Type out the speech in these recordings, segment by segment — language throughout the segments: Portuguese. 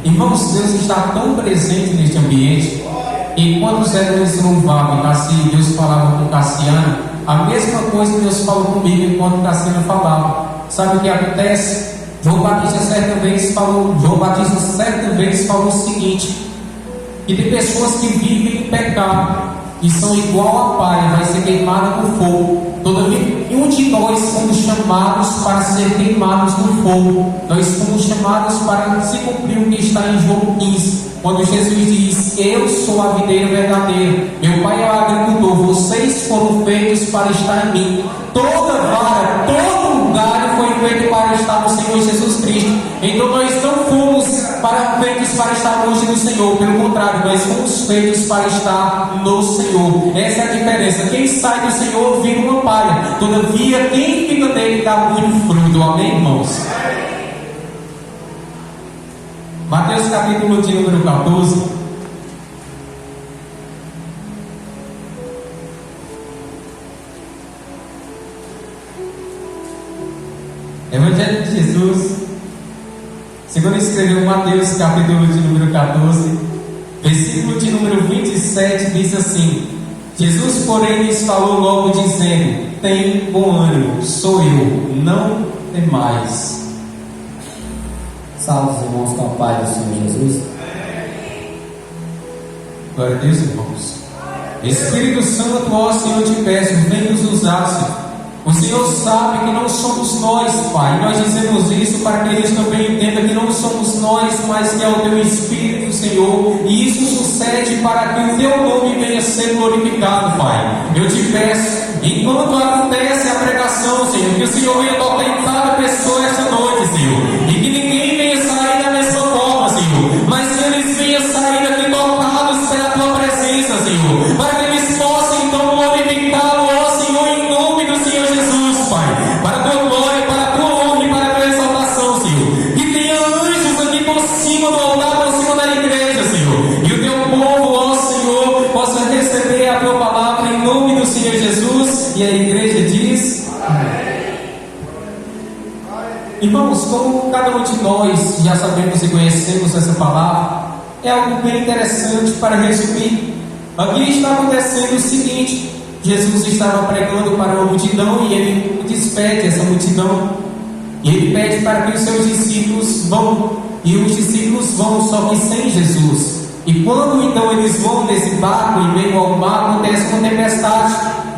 Irmãos, Deus está tão presente neste ambiente. E quando Zé Luiz louvava e Deus falava com Cassiano, a mesma coisa que Deus falou comigo enquanto Cassiano falava. Sabe o que acontece? João Batista certa vez falou o seguinte: que tem pessoas que vivem em pecado e são igual a palha, vai ser queimada no fogo. Todavia, nenhum de nós fomos chamados para ser queimados no fogo. Nós fomos chamados para se cumprir o que está em João 15, quando Jesus diz: eu sou a videira verdadeira, meu Pai é o agricultor, vocês foram feitos para estar em mim. Toda vara, todo galho foi feito para estar no Senhor Jesus Cristo. Então nós não fomos feitos para estar longe do Senhor, pelo contrário, nós fomos feitos para estar no Senhor. Essa é a diferença. Quem sai do Senhor vira uma palha, todavia quem fica nele dá muito fruto. Amém, irmãos? Mateus capítulo de número 14. Evangelho de Jesus, segundo escreveu Mateus capítulo de número 14, versículo de número 27, diz assim: Jesus, porém, lhes falou logo, dizendo: tem bom ânimo, sou eu, não temais. Salve os irmãos com a paz do Senhor Jesus. Glória a Deus, irmãos. Espírito Santo, ó Senhor, te peço, vem nos usar, Senhor. O Senhor sabe que não somos nós, Pai. Nós dizemos isso para que eles também entendam que não somos nós, mas que é o Teu Espírito, Senhor. E isso sucede para que o Teu nome venha a ser glorificado, Pai. Eu te peço, enquanto acontece a pregação, Senhor, que o Senhor venha tocar em cada pessoa essa noite, Senhor. E que ninguém venha sair da mesma forma, Senhor, mas que eles venham sair daqui tocados pela Tua presença, Senhor, para que eles possam então glorificá-lo, ó Senhor, em nome do Senhor Jesus, Pai, para a Tua glória, para a Tua honra e para a Tua exaltação, Senhor. Que tenha anjos aqui por cima do altar, por cima da igreja, Senhor, e o Teu povo, ó Senhor, possa receber a Tua palavra em nome do Senhor Jesus. E a igreja diz: amém. Irmãos, como cada um de nós já sabemos e conhecemos essa palavra, é algo bem interessante para resumir. Aqui está acontecendo o seguinte: Jesus estava pregando para uma multidão e ele despede essa multidão. E ele pede para que os seus discípulos vão. E os discípulos vão, só que sem Jesus. E quando então eles vão nesse barco, em meio ao mar, acontece uma tempestade.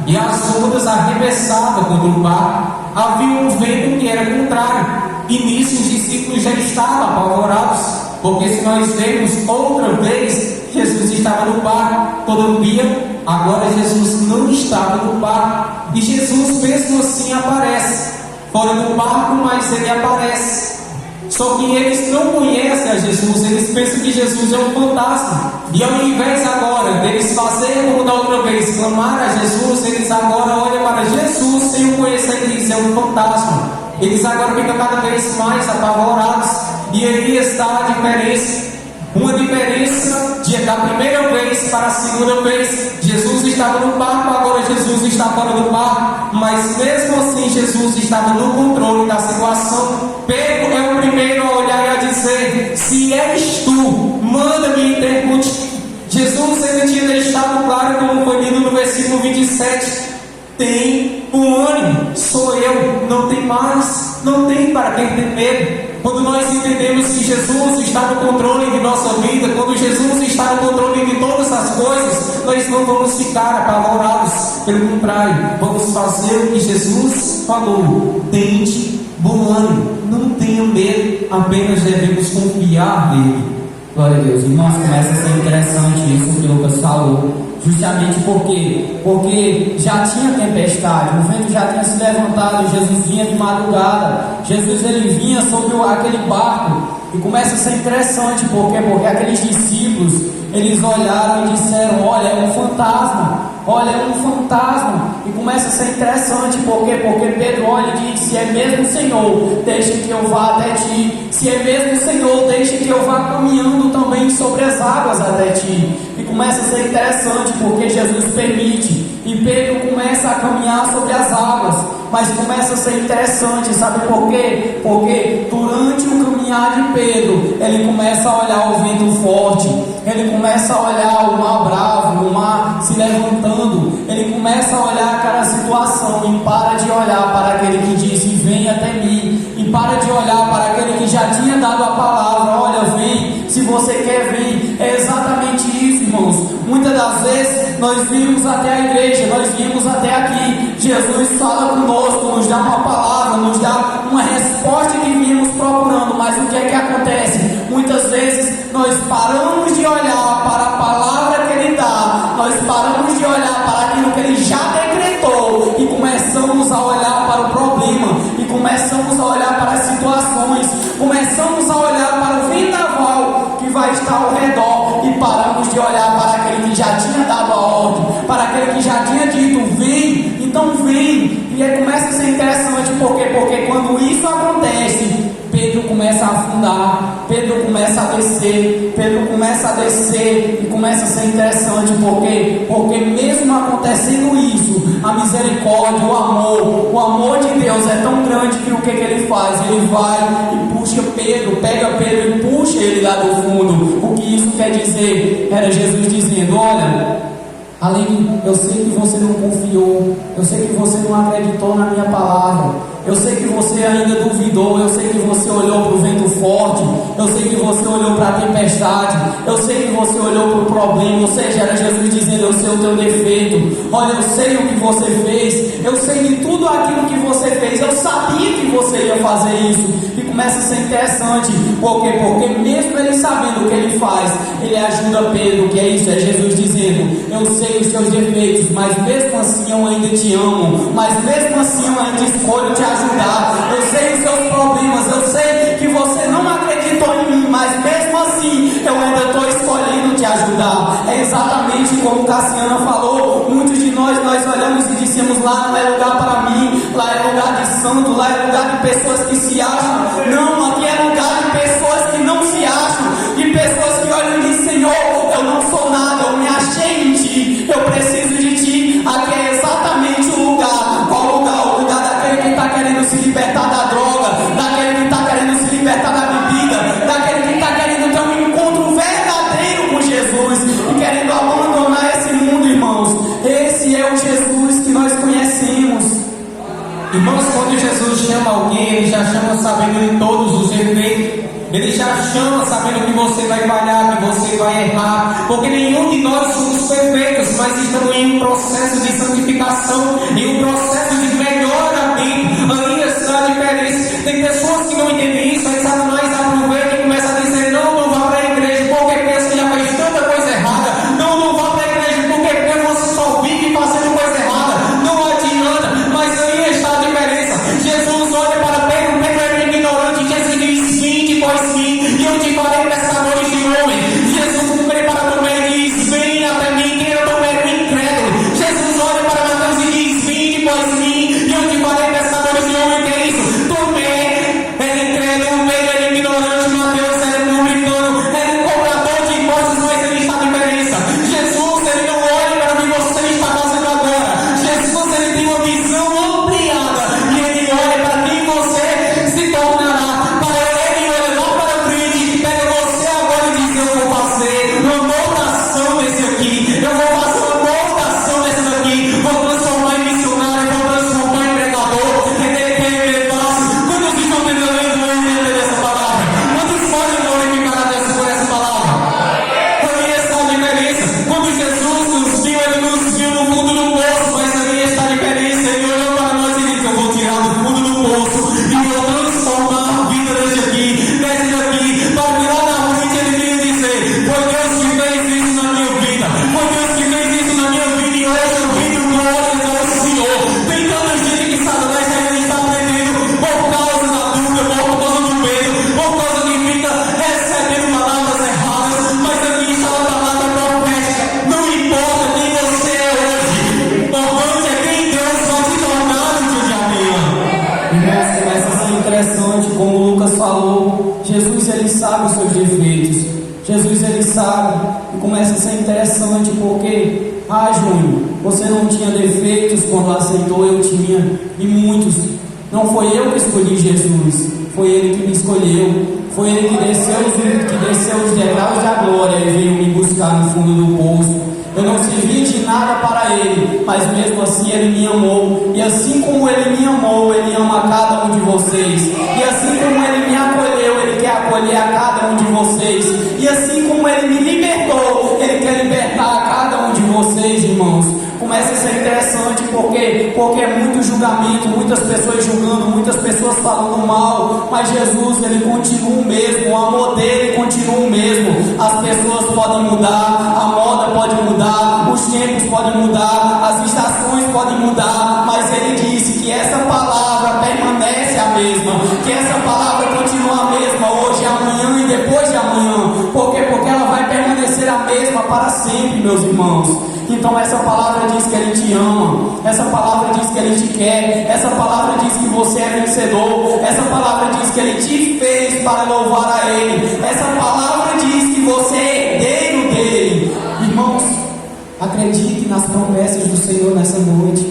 E as ondas arremessavam contra o barco. Havia um vento que era contrário. E nisso os discípulos já estavam apavorados. Porque se nós vemos outra vez, Jesus estava no barco. Todavia, agora Jesus não estava no barco. E Jesus mesmo assim aparece fora do barco, mas ele aparece. Só que eles não conhecem a Jesus, eles pensam que Jesus é um fantasma. E ao invés agora deles fazerem como da outra vez, clamar a Jesus, eles agora olham para Jesus sem o conhecer e dizem: é um fantasma. Eles agora ficam cada vez mais apavorados. E aí está a diferença. Uma diferença da primeira vez para a segunda vez. Jesus estava no barco, agora Jesus está fora do barco. Mas mesmo assim Jesus estava no controle da situação. Pedro é o primeiro a olhar e a dizer: se és tu, manda-me ir ter contigo. Jesus ele tinha deixado claro, como foi lido no versículo 27: tem um ânimo, sou eu, não tem mais, não tem para quem ter medo. Quando nós entendemos que Jesus está no controle de nossa vida, quando Jesus está no controle de todas as coisas, nós não vamos ficar apavorados. Pelo contrário, vamos fazer o que Jesus falou: tente bom ânimo, não tenha medo, apenas devemos confiar nele. Glória a Deus. Irmãos, começa a ser interessante isso que o Lucas falou. Justamente porque já tinha tempestade, o vento já tinha se levantado, Jesus vinha de madrugada, Jesus ele vinha sobre aquele barco. E começa a ser interessante, porque aqueles discípulos, eles olharam e disseram: olha, é um fantasma, olha, é um fantasma. E começa a ser interessante, porque Pedro olha e diz: se é mesmo Senhor, deixe que eu vá até ti. Se é mesmo Senhor, deixe que eu vá caminhando também sobre as águas até ti. E começa a ser interessante, porque Jesus permite, e Pedro começa a caminhar sobre as águas. mas começa a ser interessante, sabe por quê? Porque durante o caminhar de Pedro, ele começa a olhar o vento forte, ele começa a olhar o mar bravo, o mar se levantando, ele começa a olhar aquela situação e para de olhar para aquele que disse: vem até mim, e para de olhar para aquele que já tinha dado a palavra: olha, vem, se você quer, vem. É exatamente isso, irmãos. Muitas das vezes nós vimos até a igreja, nós viemos até aqui, Jesus fala conosco, nos dá uma palavra, nos dá uma resposta que viemos procurando, mas o que é que acontece? Muitas vezes nós paramos de olhar para a palavra que Ele dá, nós paramos de olhar para aquilo que Ele já decretou e começamos a olhar para o problema, e começamos a olhar para as situações, começamos a olhar para o vendaval que vai estar ao redor e paramos de olhar para aquele que já tinha dado a ordem, para aquele que já tinha dito: vem, então vem. E aí começa a ser interessante, porque quando isso acontece, Pedro começa a afundar, Pedro começa a descer, e começa a ser interessante, porque mesmo acontecendo isso, a misericórdia, o amor de Deus é tão grande que o que ele faz? Ele vai e puxa Pedro, pega Pedro e puxa ele lá do fundo. O que isso quer dizer? Era Jesus dizendo: olha, além, eu sei que você não confiou, eu sei que você não acreditou na minha palavra, eu sei que você ainda duvidou, eu sei que você olhou para o vento forte, eu sei que você olhou para a tempestade, eu sei que você olhou para o problema. Ou seja, era Jesus dizendo: eu sei o teu defeito, olha, eu sei o que você fez, eu sei de tudo aquilo que você fez, eu sabia que você ia fazer isso. E começa a ser interessante, porque mesmo ele sabendo o que ele faz, ele ajuda Pedro, que é isso, é Jesus dizendo: eu sei os seus defeitos, mas mesmo assim eu ainda te amo, mas mesmo assim eu ainda escolho te ajudar. Eu sei os seus problemas, eu sei que você não acreditou em mim, mas mesmo assim eu ainda estou escolhendo te ajudar. É exatamente como Cassiana falou. Muitos de nós olhamos e dissemos: lá não é lugar para mim, lá é lugar de santo, lá é lugar de pessoas que se acham. Não, aqui é lugar de pessoas que não se acham, de pessoas que olham e dizem: Senhor, eu não sou nada, eu me achei em ti, eu preciso de ti. Aqui é exatamente o lugar. Qual lugar? O lugar daquele que está querendo se libertar da droga, daquele que está querendo se libertar da bebida, daquele que está querendo ter um encontro verdadeiro com Jesus e querendo abandonar esse mundo, irmãos. Esse é o Jesus que nós conhecemos. Irmãos, quando Jesus chama alguém, Ele já chama sabendo de todos os defeitos. Ele já chama sabendo que você vai falhar, que você vai errar, porque nenhum de nós somos perfeitos, mas estamos em um processo de santificação, em um processo de melhoramento. Aí está a diferença. Tem pessoas que não entendem isso, aí Satanás aproveita e começa a dizer: não vá para a igreja, porque pensa que já fez tanta coisa errada. Não vá para a igreja, porque você só vive fazendo coisa errada. Não adianta, mas aí está a diferença. Jesus olha para Pedro, Pedro era ignorante, Jesus diz: vinde, pois sim, e eu te farei pescadores de homens. Jesus prepara também e diz: vem até mim, quem eu não era incrédulo. Jesus olha para Mateus e diz: vinde, pois sim, e eu te farei pescadores de homens. Que é isso? Tomé era incrédulo, Pedro era ignorante, Mateus era publicano, era cobrador de impostos, mas ele está a diferença. Jesus, ele não olha para o que você está fazendo agora. Jesus, ele tem uma visão ampliada, e ele olha para quem você se tornará. Ele olha lá para frente, pega você agora e diz: eu vou fazer uma moldação desse aqui, eu vou fazer uma moldação desse daqui, vou transformar em missionário, vou transformar em pregador. Quantos estão tentando entender essa palavra? Quantos podem glorificar a Deus por essa palavra? Aí está a diferença. Quando Jesus nos viu, Ele nos viu no fundo do poço, mas aí está a diferença. Ele olhou para nós e disse: eu vou tirar do fundo do poço e vou transformar a vida desse daqui, para virar na frente. Ele veio dizer: foi Deus que fez isso na minha vida, foi Deus que fez isso na minha vida, e hoje eu vivo glórias ao Senhor. Tem tanta gente que Satanás está aprendendo por causa da dúvida, por causa do medo, por causa que fica recebendo palavras erradas, mas aqui está a palavra profética. Não importa quem você é hoje, o importante é quem Deus vai se tornar no dia de amanhã. Irmãos, começa a ser interessante, como o Lucas falou. Jesus, ele sabe os seus defeitos. Jesus, ele sabe. E começa a ser interessante porque, Júnior, você não tinha defeitos quando aceitou, eu tinha, e muitos. Não foi eu que escolhi Jesus, foi Ele que me escolheu, foi Ele que desceu os degraus da glória e veio me buscar no fundo do poço. Eu não servia de nada para Ele, mas mesmo assim Ele me amou. E assim como Ele me amou, Ele ama cada um de vocês. E assim como Ele me acolheu, Ele quer acolher a cada um de vocês. E assim como Ele me libertou, Ele quer libertar a cada um de vocês, irmãos. Começa a ser interessante porque é muito julgamento, muitas pessoas julgando, muitas pessoas falando mal, mas Jesus, Ele continua o mesmo, o amor dele continua o mesmo. As pessoas podem mudar, a moda pode mudar, os tempos podem mudar, as estações podem mudar, mas Ele disse que essa palavra permanece a mesma, que essa palavra continua a mesma hoje, amanhã e depois de amanhã. Por quê? Porque ela vai permanecer a mesma para sempre, meus irmãos. Então essa palavra diz que Ele te ama, essa palavra diz que Ele te quer, essa palavra diz que você é vencedor, essa palavra diz que Ele te fez para louvar a Ele, essa palavra diz que você é herdeiro dele. Irmãos, acredite nas promessas do Senhor nessa noite.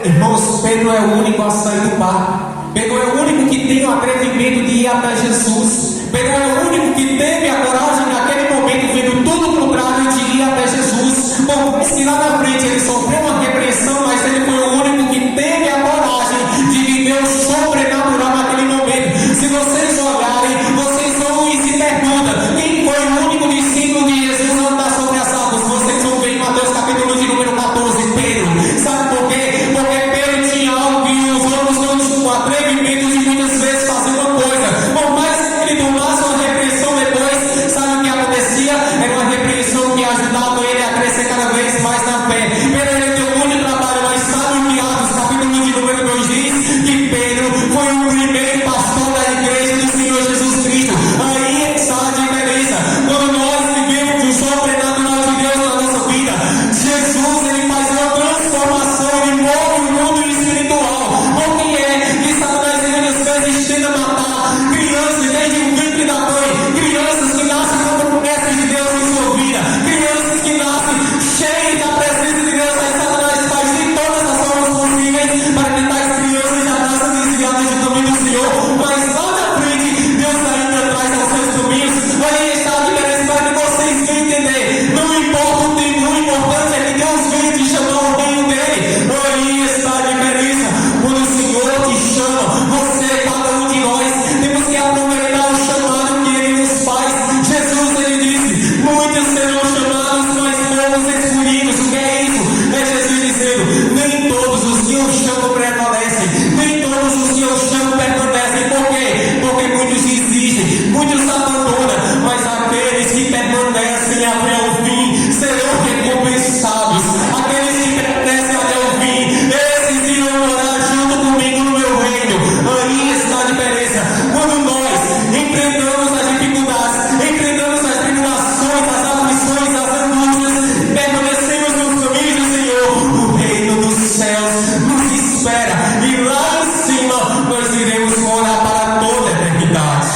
Irmãos, Pedro é o único a sair do barco. Pedro é o único que tem o atrevimento de ir até Jesus. Pedro é o único que teve a coragem naquele momento, vendo tudo o contrário, de ir até Jesus. Bom, se lá na frente ele sofreu uma repreensão, mas ele foi o único que teve a coragem de viver o sobrenatural naquele momento. Se vocês olharem, vocês vão e se perguntam: quem foi o único discípulo de Jesus a andar sobre as águas? Vocês vão ver em Mateus capítulo de número 14, Pedro. Sabe por quê? Porque Pedro tinha algo que os outros não tinham, atrevimento de muitas vezes fazer uma coisa. Por mais que ele tomasse uma repreensão depois, sabe o que acontecia? Era uma repreensão que ajudava ele a crescer cada vez mais na fé. Pedro, ele deu muito trabalho, mas sabe o que Atos capítulo de número 2 diz? Que Pedro foi o primeiro pastor da igreja do Senhor Jesus Cristo. Aí está a diferença. Quando nós vivemos o sobrenatural de Deus na nossa vida, Jesus, ele faz uma transformação, ele move o mundo espiritual. O que é que Satanás muitas vezes tenta matar crianças desde o ventre da mãe, crianças que nascem com promessas de Deus em sua vida, crianças que nascem cheias da presença de Deus. Aí Satanás faz de todas as formas possíveis para que tais crianças já nasçam desviadas do caminho do Senhor, mas lá na frente Deus ainda traz aos seus caminhos. Aí está a diferença para que vocês venham entender. Não importa o tempo, o importante é que Deus venha te chamar o reino dele. Aí está a diferença. Quando o Senhor te chama, você, cada um de nós, temos que aproveitar o chamado que Ele nos faz. Jesus, Ele disse: muitos serão chamados, mas poucos escolhidos. O que é isso? É Jesus dizendo: nem todos os que eu chamo prevalecem, nem todos os que eu chamo permanecem. Por quê? Porque muitos desistem, muitos abandonam, mas aqueles que permanecem até o fim serão recompensados. Aqueles que permanecem até o fim, esses irão morar junto comigo no meu reino. Aí está a diferença. Quando nós enfrentamos as dificuldades, enfrentamos as tribulações, as aflições, as angústias, permanecemos nos caminhos do Senhor, o reino dos céus nos espera, e lá em cima nós iremos morar para toda a eternidade.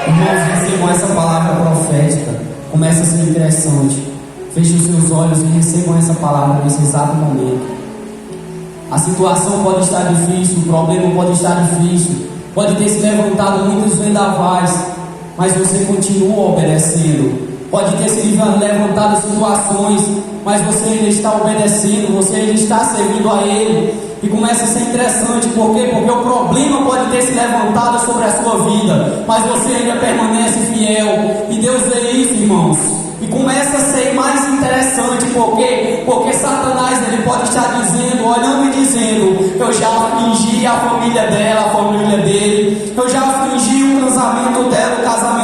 Irmãos, recebam essa palavra profética. Começa a ser interessante. Feche os seus olhos e recebam essa palavra nesse exato momento. A situação pode estar difícil, o problema pode estar difícil, pode ter se levantado muitos vendavais, mas você continua obedecendo. Pode ter se levantado situações, mas você ainda está obedecendo, você ainda está servindo a Ele. E começa a ser interessante, por quê? Porque o problema pode ter se levantado sobre a sua vida, mas você ainda permanece fiel. E Deus vê isso, irmãos. E começa a ser mais interessante, por quê? Porque Satanás, ele pode estar dizendo, olhando e dizendo: eu já afligi a família dela, a família dele, eu já afligi o casamento dela, o casamento